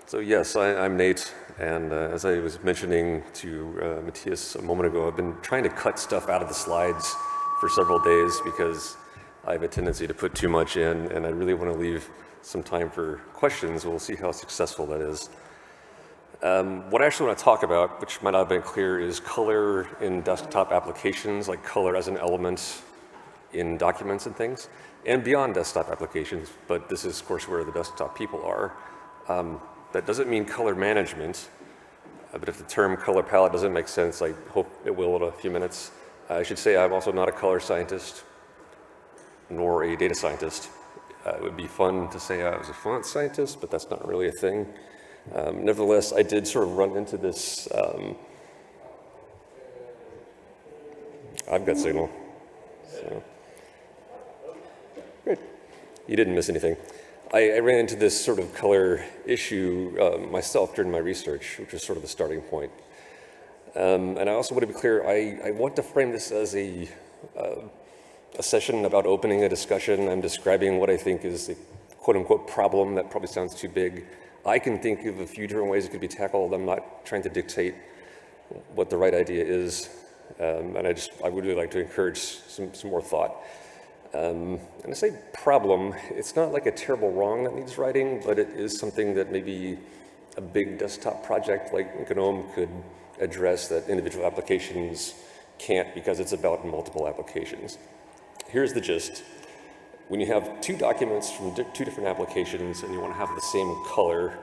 So yes, I'm Nate, and as I was mentioning to Matthias a moment ago, I've been trying to cut stuff out of the slides for several days because I have a tendency to put too much in, and I really want to leave some time for questions. We'll see how successful that is. What I actually want to talk about, which might not have been clear, is color in desktop applications, like color as an element in documents and things, and beyond desktop applications, but this is, of course, where the desktop people are. That doesn't mean color management, but if the term color palette doesn't make sense, I hope it will in a few minutes. I should say I'm also not a color scientist, nor a data scientist. It would be fun to say I was a font scientist, but that's not really a thing. Nevertheless, I did sort of run into this. I've got signal. So. Great. You didn't miss anything. I ran into this sort of color issue myself during my research, which was sort of the starting point. And I also want to be clear, I want to frame this as a session about opening a discussion. I'm describing what I think is a quote-unquote problem that probably sounds too big. I can think of a few different ways it could be tackled. I'm not trying to dictate what the right idea is. And I would really like to encourage some more thought. And I say problem, it's not like a terrible wrong that needs writing, but it is something that maybe a big desktop project like GNOME could address that individual applications can't because it's about multiple applications. Here's the gist. When you have two documents from two different applications and you want to have the same color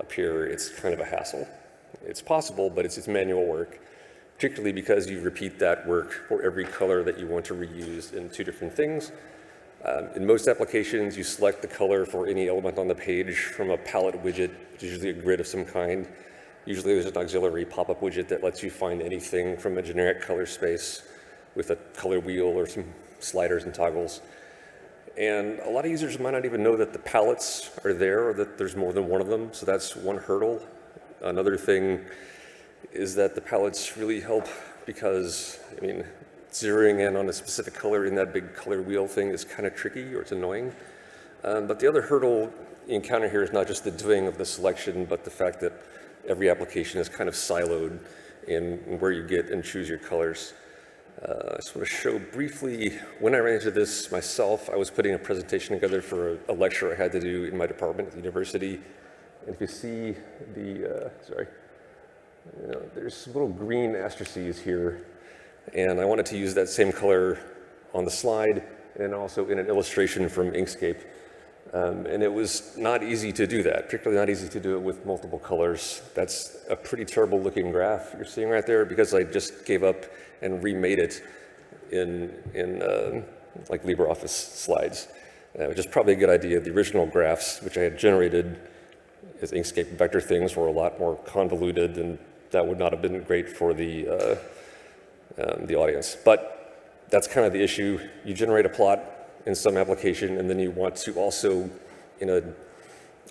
appear, it's kind of a hassle. It's possible, but it's manual work, particularly because you repeat that work for every color that you want to reuse in two different things. In most applications, you select the color for any element on the page from a palette widget, which is usually a grid of some kind. Usually there's an auxiliary pop-up widget that lets you find anything from a generic color space with a color wheel or some sliders and toggles. And a lot of users might not even know that the palettes are there or that there's more than one of them, so that's one hurdle. Another thing is that the palettes really help because, I mean, zeroing in on a specific color in that big color wheel thing is kind of tricky or it's annoying. But the other hurdle you encounter here is not just the doing of the selection, but the fact that every application is kind of siloed in where you get and choose your colors. I just want to show briefly, when I ran into this myself, I was putting a presentation together for a lecture I had to do in my department at the university. And if you see the, there's little green asterisks here, and I wanted to use that same color on the slide and also in an illustration from Inkscape. And it was not easy to do that, particularly not easy to do it with multiple colors. That's a pretty terrible looking graph you're seeing right there because I just gave up and remade it in like LibreOffice slides, which is probably a good idea. The original graphs, which I had generated as Inkscape vector things, were a lot more convoluted, and that would not have been great for the audience. But that's kind of the issue. You generate a plot in some application, and then you want to also, in an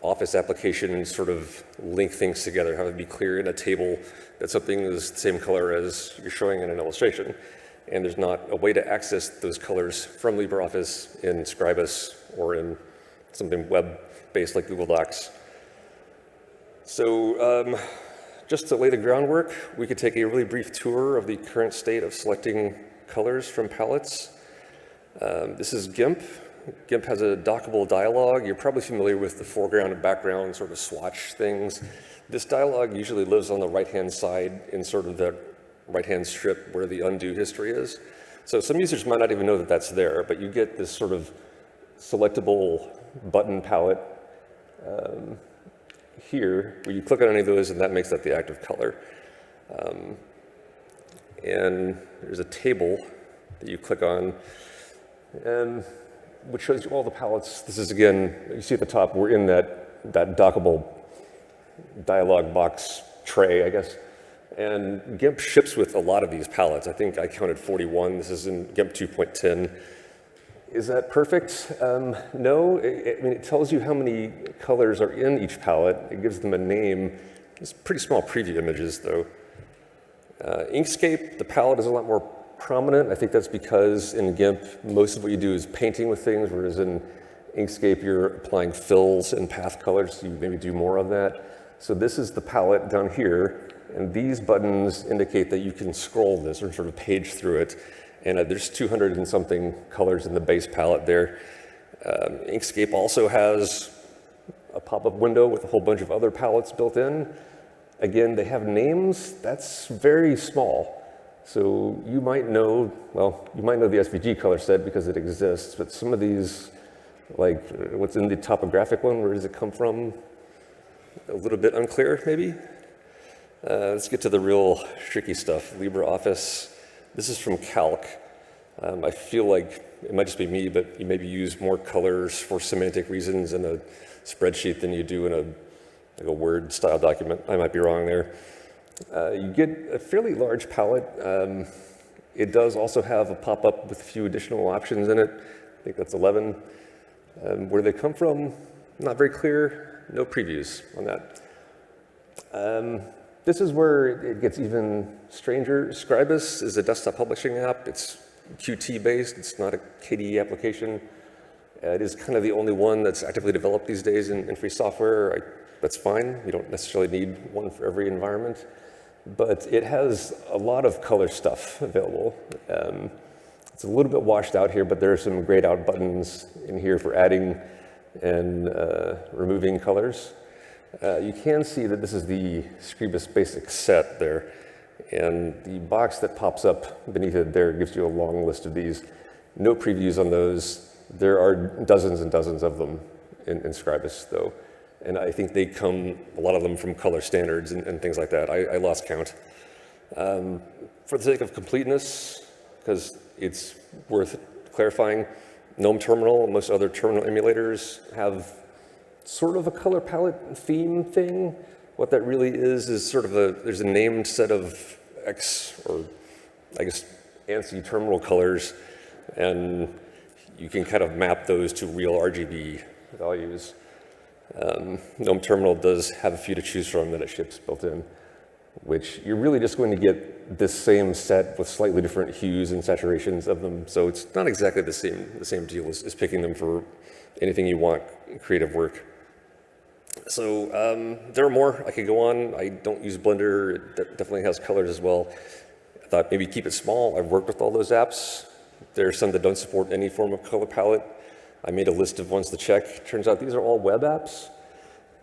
Office application, sort of link things together, have it be clear in a table that something is the same color as you're showing in an illustration. And there's not a way to access those colors from LibreOffice in Scribus or in something web-based like Google Docs. So just to lay the groundwork, we could take a really brief tour of the current state of selecting colors from palettes. This is GIMP. GIMP has a dockable dialog. You're probably familiar with the foreground and background sort of swatch things. This dialog usually lives on the right-hand side in sort of the right-hand strip where the undo history is. So some users might not even know that that's there, but you get this sort of selectable button palette here, where you click on any of those and that makes that the active color. And there's a table that you click on, and which shows you all the palettes. This is, again, you see at the top, we're in that dockable dialog box tray, I guess. And GIMP ships with a lot of these palettes. I think I counted 41. This is in GIMP 2.10. Is that perfect? No. I mean, it tells you how many colors are in each palette. It gives them a name. It's pretty small preview images, though. Inkscape, the palette is a lot more prominent. I think that's because in GIMP, most of what you do is painting with things, whereas in Inkscape, you're applying fills and path colors, so you maybe do more of that. So this is the palette down here, and these buttons indicate that you can scroll this or sort of page through it. And there's 200 and something colors in the base palette there. Inkscape also has a pop-up window with a whole bunch of other palettes built in. Again, they have names. That's very small. So you might know, well, you might know the SVG color set because it exists, but some of these, like what's in the topographic one, where does it come from? A little bit unclear, maybe? Let's get to the real tricky stuff. LibreOffice. This is from Calc. I feel like it might just be me, but you maybe use more colors for semantic reasons in a spreadsheet than you do in a Word style document. I might be wrong there. You get a fairly large palette. It does also have a pop-up with a few additional options in it. I think that's 11. Where they come from, not very clear. No previews on that. This is where it gets even stranger. Scribus is a desktop publishing app. It's Qt based. It's not a KDE application. It is kind of the only one that's actively developed these days in free software. That's fine. You don't necessarily need one for every environment. But it has a lot of color stuff available. It's a little bit washed out here, but there are some grayed out buttons in here for adding and removing colors. You can see that this is the Scribus basic set there. And the box that pops up beneath it there gives you a long list of these. No previews on those. There are dozens and dozens of them in Scribus, though. And I think they come, a lot of them, from color standards and things like that. I lost count. For the sake of completeness, because it's worth clarifying, GNOME Terminal, most other terminal emulators have sort of a color palette theme thing. What that really is sort of there's a named set of X, or I guess ANSI terminal colors, and you can kind of map those to real RGB values. GNOME Terminal does have a few to choose from that it ships built in, which you're really just going to get this same set with slightly different hues and saturations of them. So it's not exactly the same deal as picking them for anything you want in creative work. So there are more. I could go on. I don't use Blender. It definitely has colors as well. I thought maybe keep it small. I've worked with all those apps. There are some that don't support any form of color palette. I made a list of ones to check. Turns out these are all web apps.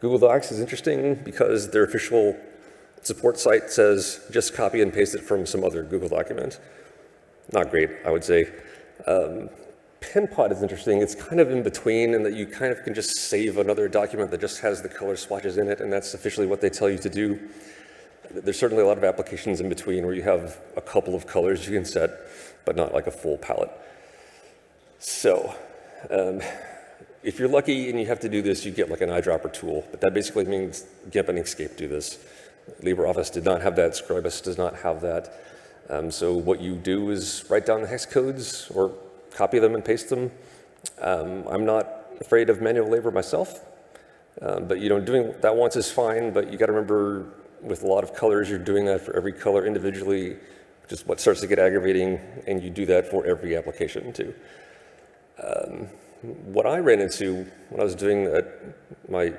Google Docs is interesting because their official support site says just copy and paste it from some other Google document. Not great, I would say. PenPot is interesting. It's kind of in between in that you kind of can just save another document that just has the color swatches in it, and that's officially what they tell you to do. There's certainly a lot of applications in between where you have a couple of colors you can set, but not like a full palette. So, if you're lucky and you have to do this, you get like an eyedropper tool, but that basically means GIMP and Inkscape do this. LibreOffice did not have that. Scribus does not have that. So what you do is write down the hex codes or copy them and paste them. I'm not afraid of manual labor myself, but doing that once is fine, but you got to remember with a lot of colors, you're doing that for every color individually, which is what starts to get aggravating, and you do that for every application too. What I ran into when I was doing my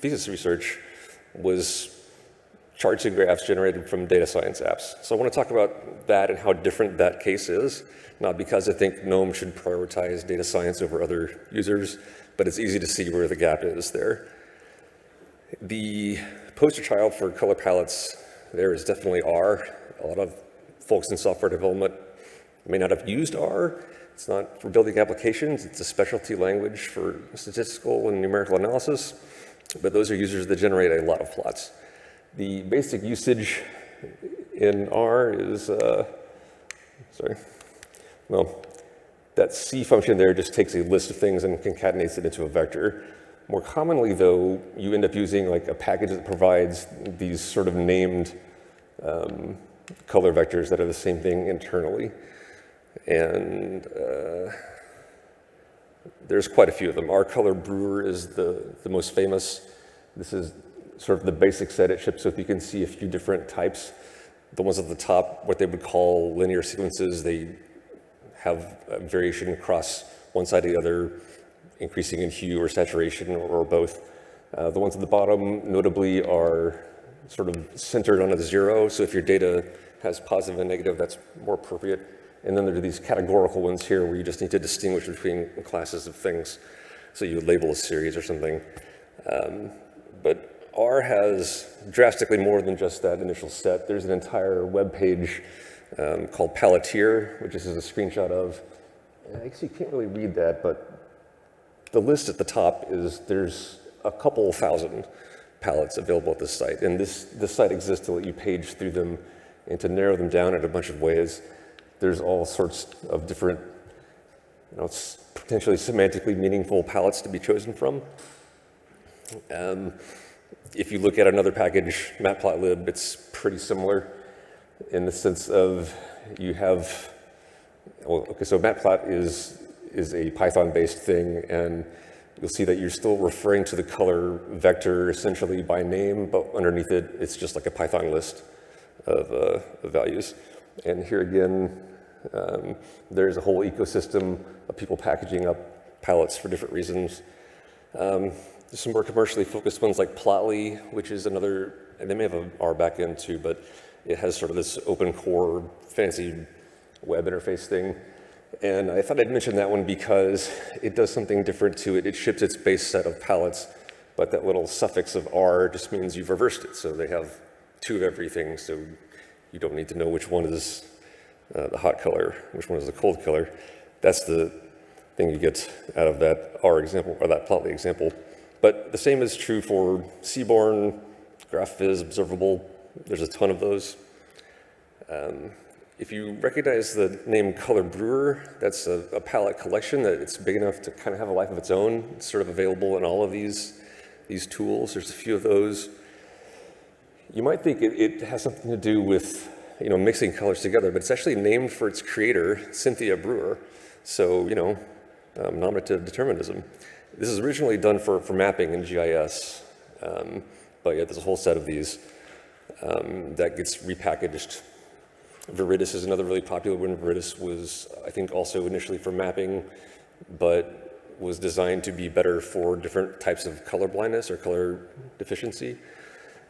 thesis research was charts and graphs generated from data science apps. So I want to talk about that and how different that case is, not because I think GNOME should prioritize data science over other users, but it's easy to see where the gap is there. The poster child for color palettes there is definitely R. A lot of folks in software development may not have used R. It's not for building applications. It's a specialty language for statistical and numerical analysis, but those are users that generate a lot of plots. The basic usage in R is, that C function there just takes a list of things and concatenates it into a vector. More commonly, though, you end up using like a package that provides these sort of named color vectors that are the same thing internally. And there's quite a few of them. R Color Brewer is the most famous. This is sort of the basic set it ships with. You can see a few different types. The ones at the top, what they would call linear sequences, they have a variation across one side or the other increasing in hue or saturation or both. The ones at the bottom, notably, are sort of centered on a 0. So if your data has positive and negative, that's more appropriate. And then there are these categorical ones here where you just need to distinguish between classes of things. So you would label a series or something. But R has drastically more than just that initial set. There's an entire web page called Palettier, which this is a screenshot of. I guess you can't really read that, but the list at the top is there's a couple thousand palettes available at this site. And this site exists to let you page through them and to narrow them down in a bunch of ways. There's all sorts of different, potentially semantically meaningful palettes to be chosen from. If you look at another package, matplotlib, it's pretty similar in the sense of you have, so matplat is a Python-based thing, and you'll see that you're still referring to the color vector essentially by name, but underneath it, it's just like a Python list of values. And here again, there's a whole ecosystem of people packaging up palettes for different reasons. There's some more commercially focused ones like Plotly, which is another, and they may have an R backend too, but it has sort of this open core, fancy web interface thing. And I thought I'd mention that one because it does something different to it. It ships its base set of palettes, but that little suffix of R just means you've reversed it. So they have 2 of everything, so you don't need to know which one is the hot color, which one is the cold color. That's the thing you get out of that R example, or that Plotly example. But the same is true for Seaborn, GraphViz, Observable. There's a ton of those. If you recognize the name Color Brewer, that's a palette collection that it's big enough to kind of have a life of its own. It's sort of available in all of these tools. There's a few of those. You might think it has something to do with mixing colors together, but it's actually named for its creator, Cynthia Brewer. So, nominative determinism. This is originally done for mapping in GIS, but yeah, there's a whole set of these that gets repackaged. Viridis is another really popular one. Viridis was, I think, also initially for mapping, but was designed to be better for different types of color blindness or color deficiency.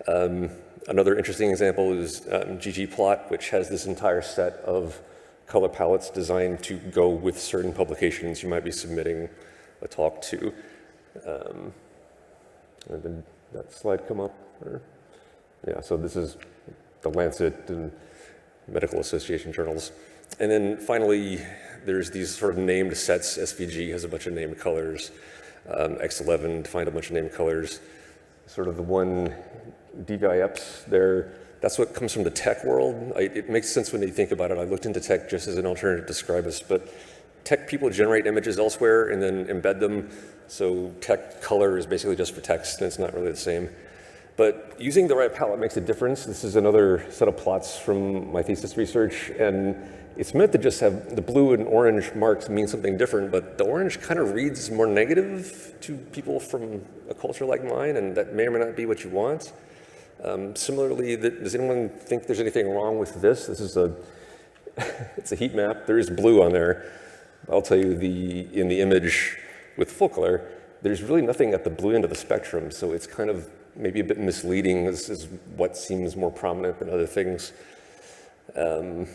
Another interesting example is ggplot, which has this entire set of color palettes designed to go with certain publications you might be submitting a talk to. And did that slide come up? Yeah, so this is the Lancet and Medical Association journals. And then finally, there's these sort of named sets. SVG has a bunch of named colors. X11 defined a bunch of named colors. Sort of the one DVIEPs there, that's what comes from the tech world. It makes sense when you think about it. I looked into tech just as an alternative to Scribus, but tech people generate images elsewhere and then embed them. So tech color is basically just for text, and it's not really the same. But using the right palette makes a difference. This is another set of plots from my thesis research, and it's meant to just have the blue and orange marks mean something different, but the orange kind of reads more negative to people from a culture like mine, and that may or may not be what you want. Similarly, does anyone think there's anything wrong with this? This is it's a heat map. There is blue on there. I'll tell you, in the image with full color, there's really nothing at the blue end of the spectrum, so it's kind of maybe a bit misleading. This is what seems more prominent than other things. Let's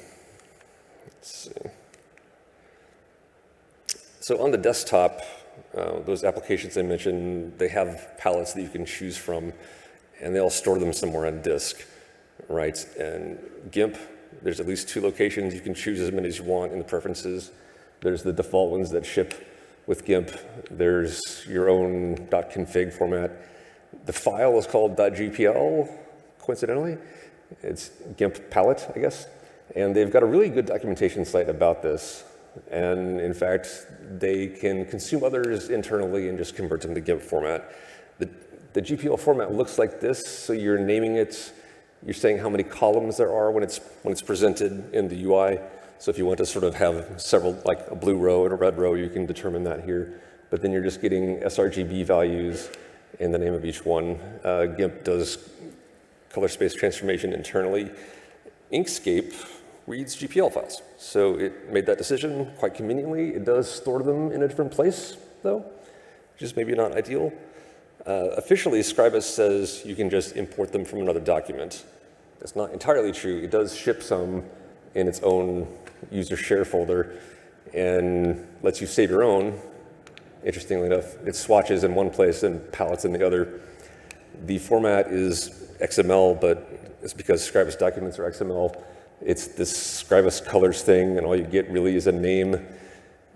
see. So on the desktop, those applications I mentioned, they have palettes that you can choose from, and they all store them somewhere on disk, right? And GIMP, there's at least 2 locations. You can choose as many as you want in the preferences. There's the default ones that ship with GIMP. There's your own .config format. The file is called .gpl, coincidentally. It's GIMP palette, I guess. And they've got a really good documentation site about this. And in fact, they can consume others internally and just convert them to GIMP format. The GPL format looks like this, so you're naming it, you're saying how many columns there are when it's presented in the UI. So if you want to sort of have several, like a blue row and a red row, you can determine that here. But then you're just getting sRGB values in the name of each one. GIMP does color space transformation internally. Inkscape reads GPL files. So it made that decision quite conveniently. It does store them in a different place, though. which is maybe not ideal. Officially, Scribus says you can just import them from another document. That's not entirely true. It does ship some in its own user share folder and lets you save your own. Interestingly enough, it swatches in one place and palettes in the other. The format is XML, but it's because Scribus documents are XML. It's this Scribus colors thing, and all you get really is a name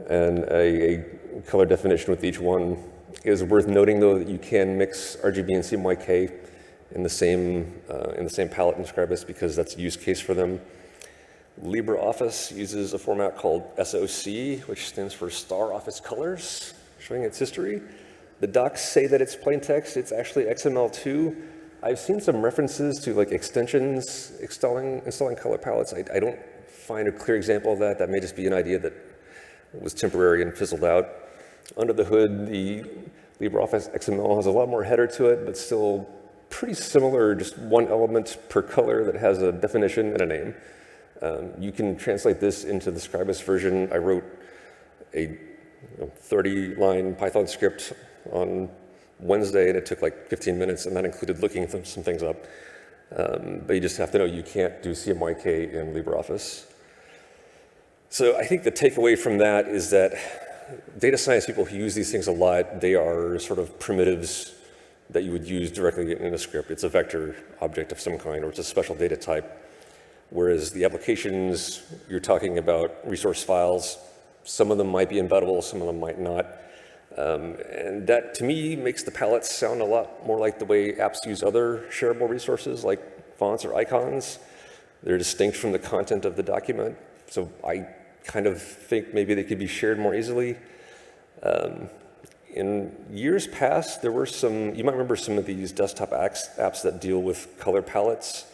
and a color definition with each one. It is worth noting, though, that you can mix RGB and CMYK in the same palette in Scribus because that's a use case for them. LibreOffice uses a format called SOC, which stands for Star Office Colors, showing its history. The docs say that it's plain text. It's actually XML2. I've seen some references to like extensions installing color palettes. I don't find a clear example of that. That may just be an idea that was temporary and fizzled out. Under the hood, the LibreOffice XML has a lot more header to it, but still pretty similar, just one element per color that has a definition and a name. You can translate this into the Scribus version. I wrote a 30-line Python script on Wednesday, and it took like 15 minutes, and that included looking some things up. But you just have to know you can't do CMYK in LibreOffice. So I think the takeaway from that is that data science people who use these things a lot, they are sort of primitives that you would use directly in a script. It's a vector object of some kind, or it's a special data type. Whereas the applications, you're talking about resource files. Some of them might be embeddable, some of them might not. And that, to me, makes the palettes sound a lot more like the way apps use other shareable resources, like fonts or icons. They're distinct from the content of the document. So I kind of think maybe they could be shared more easily. In years past, there were some, you might remember some of these desktop apps that deal with color palettes.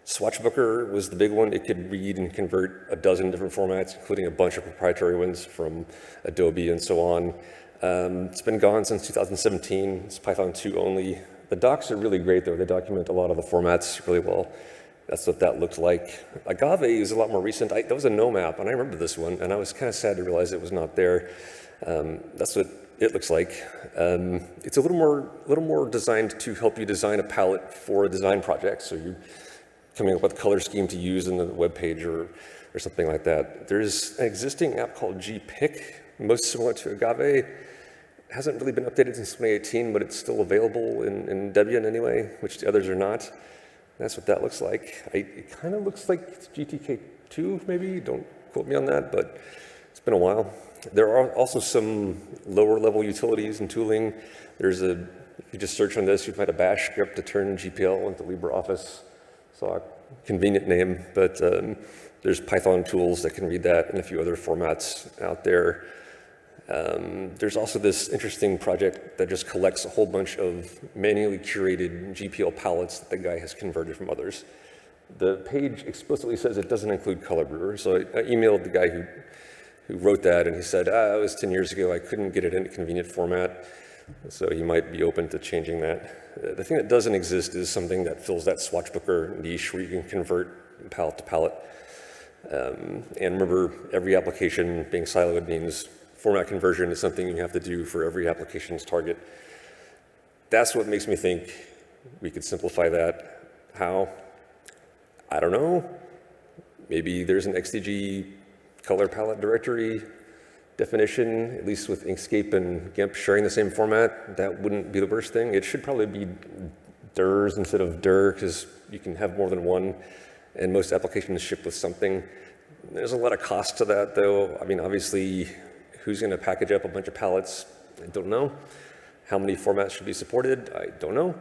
Swatchbooker was the big one. It could read and convert a dozen different formats, including a bunch of proprietary ones from Adobe and so on. It's been gone since 2017. It's Python 2 only. The docs are really great, though. They document a lot of the formats really well. That's what that looked like. Agave is a lot more recent. That was a GNOME app, and I remember this one, and I was kind of sad to realize it was not there. That's what it looks like. It's a little more designed to help you design a palette for a design project. So you're coming up with a color scheme to use in the web page or something like that. There's an existing app called GPick, most similar to Agave. It hasn't really been updated since 2018, but it's still available in Debian anyway, which the others are not. That's what that looks like. It kind of looks like it's GTK2, maybe. Don't quote me on that, but it's been a while. There are also some lower level utilities and tooling. If you just search on this, you find a bash script to turn GPL into LibreOffice. So a convenient name, but there's Python tools that can read that and a few other formats out there. There's also this interesting project that just collects a whole bunch of manually curated GPL palettes that the guy has converted from others. The page explicitly says it doesn't include color brewer, so I emailed the guy who wrote that, and he said, it was 10 years ago, I couldn't get it in a convenient format, so he might be open to changing that. The thing that doesn't exist is something that fills that Swatchbooker niche where you can convert palette to palette. And remember, every application being siloed means format conversion is something you have to do for every application's target. That's what makes me think we could simplify that. How? I don't know. Maybe there's an XDG color palette directory definition, at least with Inkscape and GIMP sharing the same format. That wouldn't be the worst thing. It should probably be DIRs instead of dir, because you can have more than one, and most applications ship with something. There's a lot of cost to that, though. I mean, obviously, who's going to package up a bunch of palettes? I don't know. How many formats should be supported? I don't know.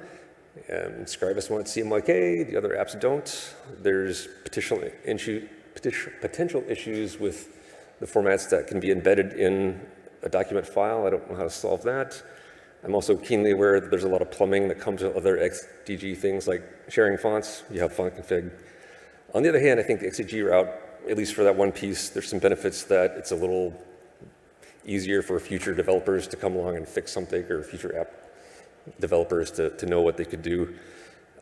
Scribus wants CMYK, the other apps don't. There's potential issues with the formats that can be embedded in a document file. I don't know how to solve that. I'm also keenly aware that there's a lot of plumbing that comes with other XDG things like sharing fonts. You have font config. On the other hand, I think the XDG route, at least for that one piece, there's some benefits that it's a little easier for future developers to come along and fix something, or future app developers to know what they could do.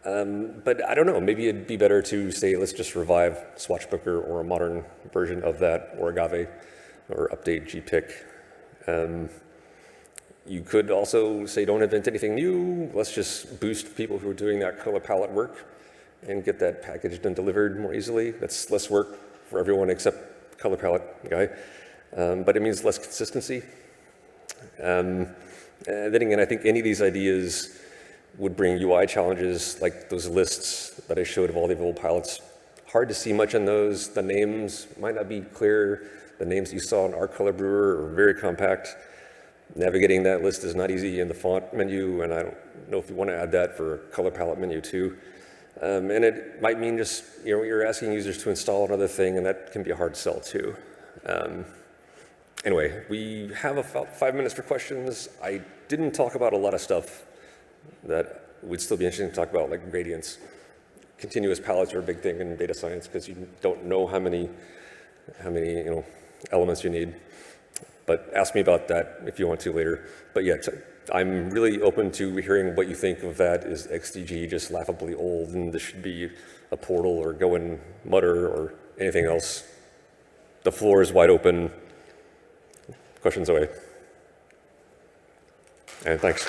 But I don't know, maybe it'd be better to say, let's just revive Swatchbooker or a modern version of that, or Agave, or update GPick. You could also say don't invent anything new, let's just boost people who are doing that color palette work and get that packaged and delivered more easily. That's less work for everyone except color palette guy, but it means less consistency. And then again, I think any of these ideas would bring UI challenges like those lists that I showed of all the available palettes. Hard to see much in those. The names might not be clear. The names that you saw in our color brewer are very compact. Navigating that list is not easy in the font menu, and I don't know if you want to add that for a color palette menu too. And it might mean just, you're asking users to install another thing, and that can be a hard sell too. Anyway, we have about 5 minutes for questions. I didn't talk about a lot of stuff that would still be interesting to talk about, like gradients. Continuous palettes are a big thing in data science because you don't know how many elements you need. But ask me about that if you want to later. But yeah, I'm really open to hearing what you think of that. Is XDG just laughably old and this should be a portal or go in Mutter or anything else? The floor is wide open. Questions away. And thanks.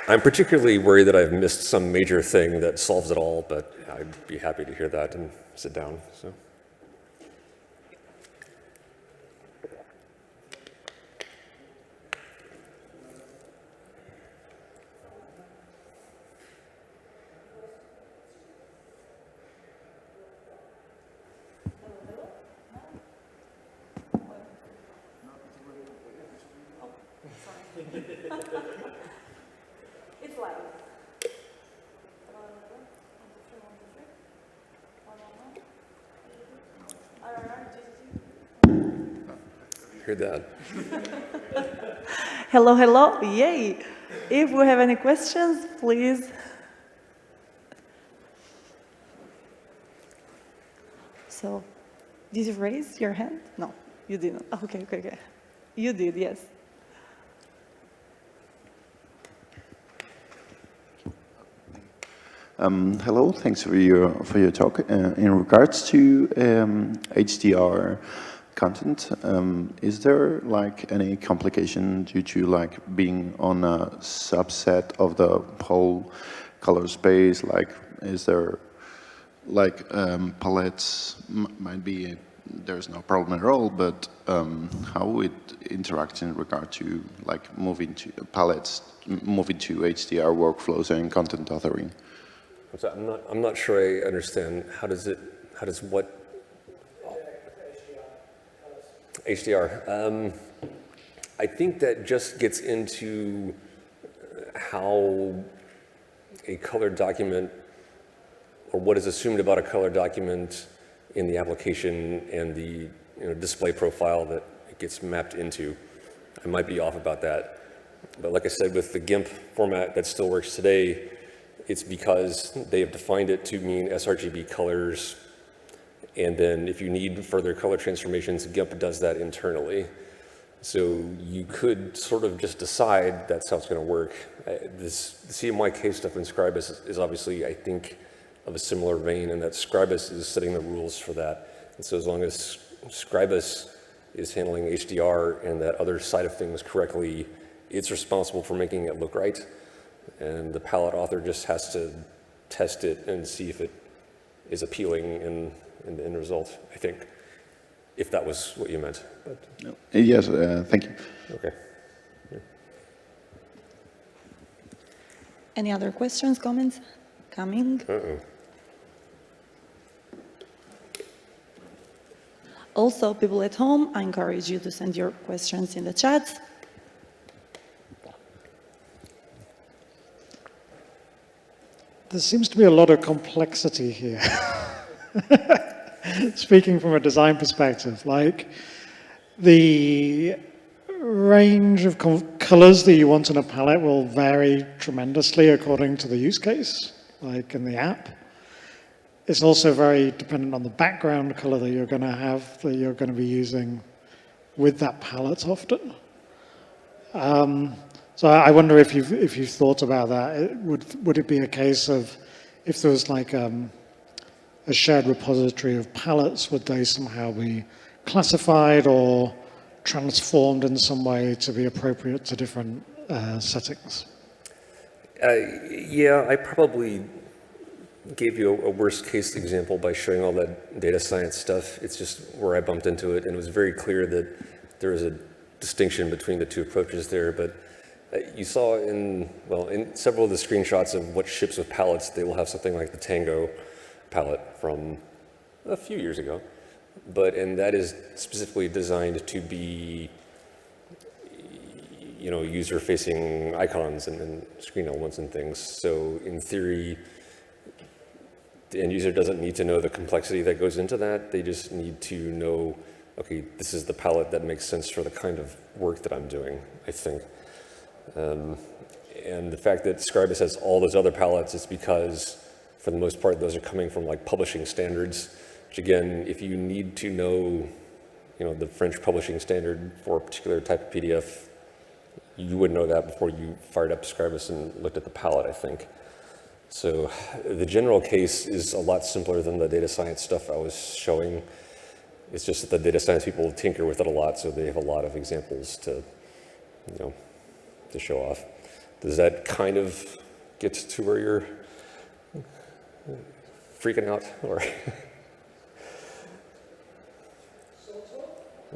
I'm particularly worried that I've missed some major thing that solves it all, but I'd be happy to hear that and sit down. So. It's live. Heard that. Hello, hello, yay. If we have any questions, please. So, did you raise your hand? No, you didn't. Okay. You did, yes. Hello, thanks for your talk. In regards to HDR content, is there like any complication due to like being on a subset of the whole color space? Like, is there like palettes might be there's no problem at all, but how it interacts in regard to like moving to palettes, moving to HDR workflows and content authoring? I'm not sure I understand. How does what? HDR. I think that just gets into how a colored document, or what is assumed about a colored document in the application and the display profile that it gets mapped into. I might be off about that. But like I said, with the GIMP format that still works today, it's because they have defined it to mean sRGB colors, and then if you need further color transformations, GIMP does that internally. So you could sort of just decide that's how it's going to work. This CMYK stuff in Scribus is obviously, I think, of a similar vein, and that Scribus is setting the rules for that. And so as long as Scribus is handling HDR and that other side of things correctly, it's responsible for making it look right. And the palette author just has to test it and see if it is appealing in the end result, I think, if that was what you meant. But, no. Yes, thank you. Okay. Yeah. Any other questions, comments? Coming? Also, people at home, I encourage you to send your questions in the chat. There seems to be a lot of complexity here. Speaking from a design perspective, like the range of colors that you want in a palette will vary tremendously according to the use case, like in the app. It's also very dependent on the background color that you're going to have, that you're going to be using with that palette often. So I wonder if you've thought about that. Would it be a case of if there was like a shared repository of palettes, would they somehow be classified, or transformed in some way to be appropriate to different settings? Yeah, I probably gave you a worst case example by showing all that data science stuff. It's just where I bumped into it, and it was very clear that there was a distinction between the two approaches there. But you saw in several of the screenshots of what ships with palettes, they will have something like the Tango palette from a few years ago. And that is specifically designed to be, user-facing icons and screen elements and things. So in theory, the end user doesn't need to know the complexity that goes into that. They just need to know, okay, this is the palette that makes sense for the kind of work that I'm doing, I think. And the fact that Scribus has all those other palettes is because, for the most part, those are coming from like publishing standards, which again, if you need to know, the French publishing standard for a particular type of PDF, you would know that before you fired up Scribus and looked at the palette, I think. So the general case is a lot simpler than the data science stuff I was showing. It's just that the data science people tinker with it a lot, so they have a lot of examples to show off. Does that kind of get to where you're freaking out, or?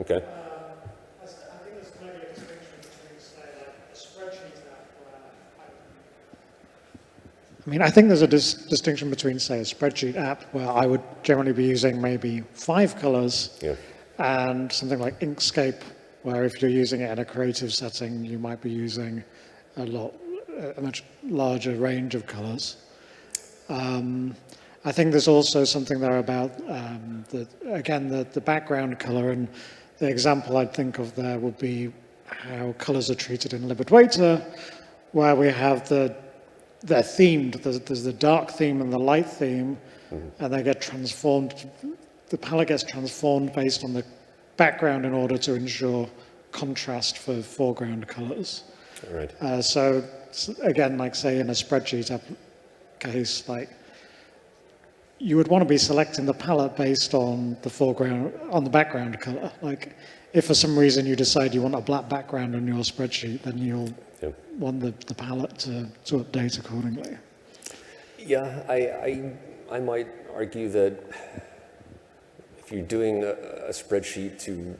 Okay. I think there's maybe a distinction between, say, like a spreadsheet app I think there's a distinction between, say, a spreadsheet app where I would generally be using maybe 5 colors, and something like Inkscape, where if you're using it in a creative setting, you might be using a much larger range of colors. I think there's also something there about, the background color, and the example I'd think of there would be how colors are treated in LibreOffice, where we have they're themed. There's the dark theme and the light theme, and they get transformed. The palette gets transformed based on the background in order to ensure contrast for foreground colors. Right. So again, like say in a spreadsheet case, like you would want to be selecting the palette based on the background color. Like if for some reason you decide you want a black background on your spreadsheet, then you'll want the palette to update accordingly. Yeah, I might argue that if you're doing a spreadsheet to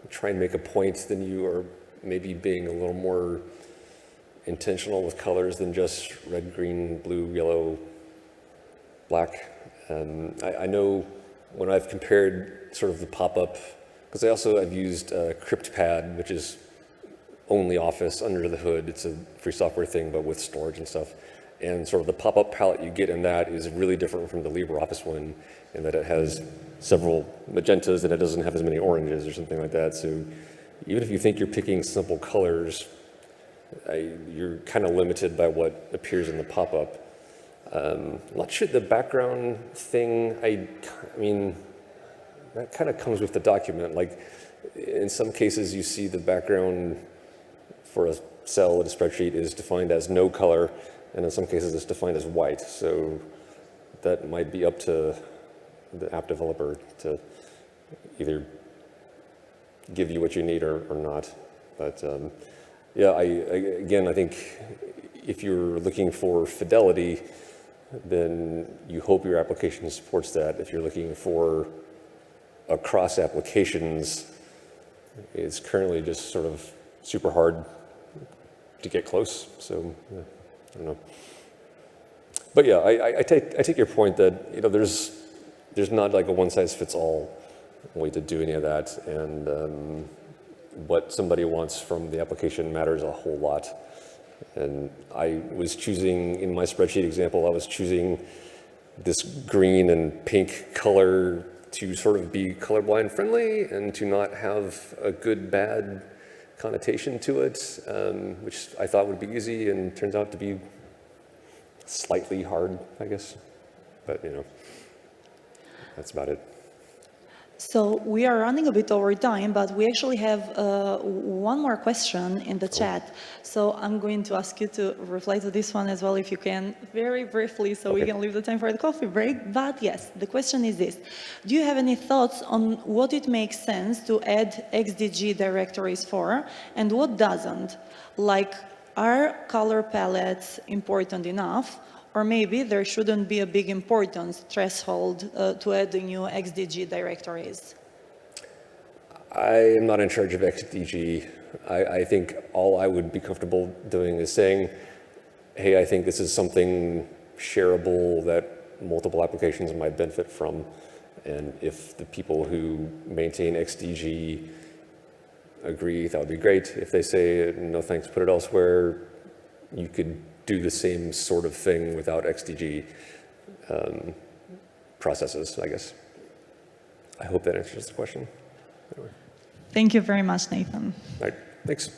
try and make a point, then you are maybe being a little more intentional with colors than just red, green, blue, yellow, black. I know when I've compared sort of the pop-up, because I've used CryptPad, which is only Office under the hood. It's a free software thing, but with storage and stuff. And sort of the pop-up palette you get in that is really different from the LibreOffice one, in that it has several magentas and it doesn't have as many oranges or something like that. So even if you think you're picking simple colors, you're kind of limited by what appears in the pop-up. I'm not sure the background thing, I mean, that kind of comes with the document. Like in some cases you see the background for a cell in a spreadsheet is defined as no color, and in some cases it's defined as white. So that might be up to the app developer to either give you what you need or not. But yeah, I think if you're looking for fidelity, then you hope your application supports that. If you're looking for across applications, it's currently just sort of super hard to get close. So yeah, I don't know. But yeah, I take your point that there's not like a one-size-fits-all way to do any of that, and what somebody wants from the application matters a whole lot. And I was choosing, in my spreadsheet example, I was choosing this green and pink color to sort of be colorblind friendly and to not have a good-bad connotation to it, which I thought would be easy and turns out to be slightly hard, I guess. But, that's about it. So we are running a bit over time, but we actually have one more question in the chat. So I'm going to ask you to reply to this one as well, if you can, very briefly, so we can leave the time for the coffee break. But yes, the question is this. Do you have any thoughts on what it makes sense to add XDG directories for, and what doesn't? Like, are color palettes important enough? Or maybe there shouldn't be a big importance threshold to add the new XDG directories. I am not in charge of XDG. I think all I would be comfortable doing is saying, hey, I think this is something shareable that multiple applications might benefit from. And if the people who maintain XDG agree, that would be great. If they say, no thanks, put it elsewhere, you could do the same sort of thing without XDG processes, I guess. I hope that answers the question. Anyway. Thank you very much, Nathan. All right, thanks.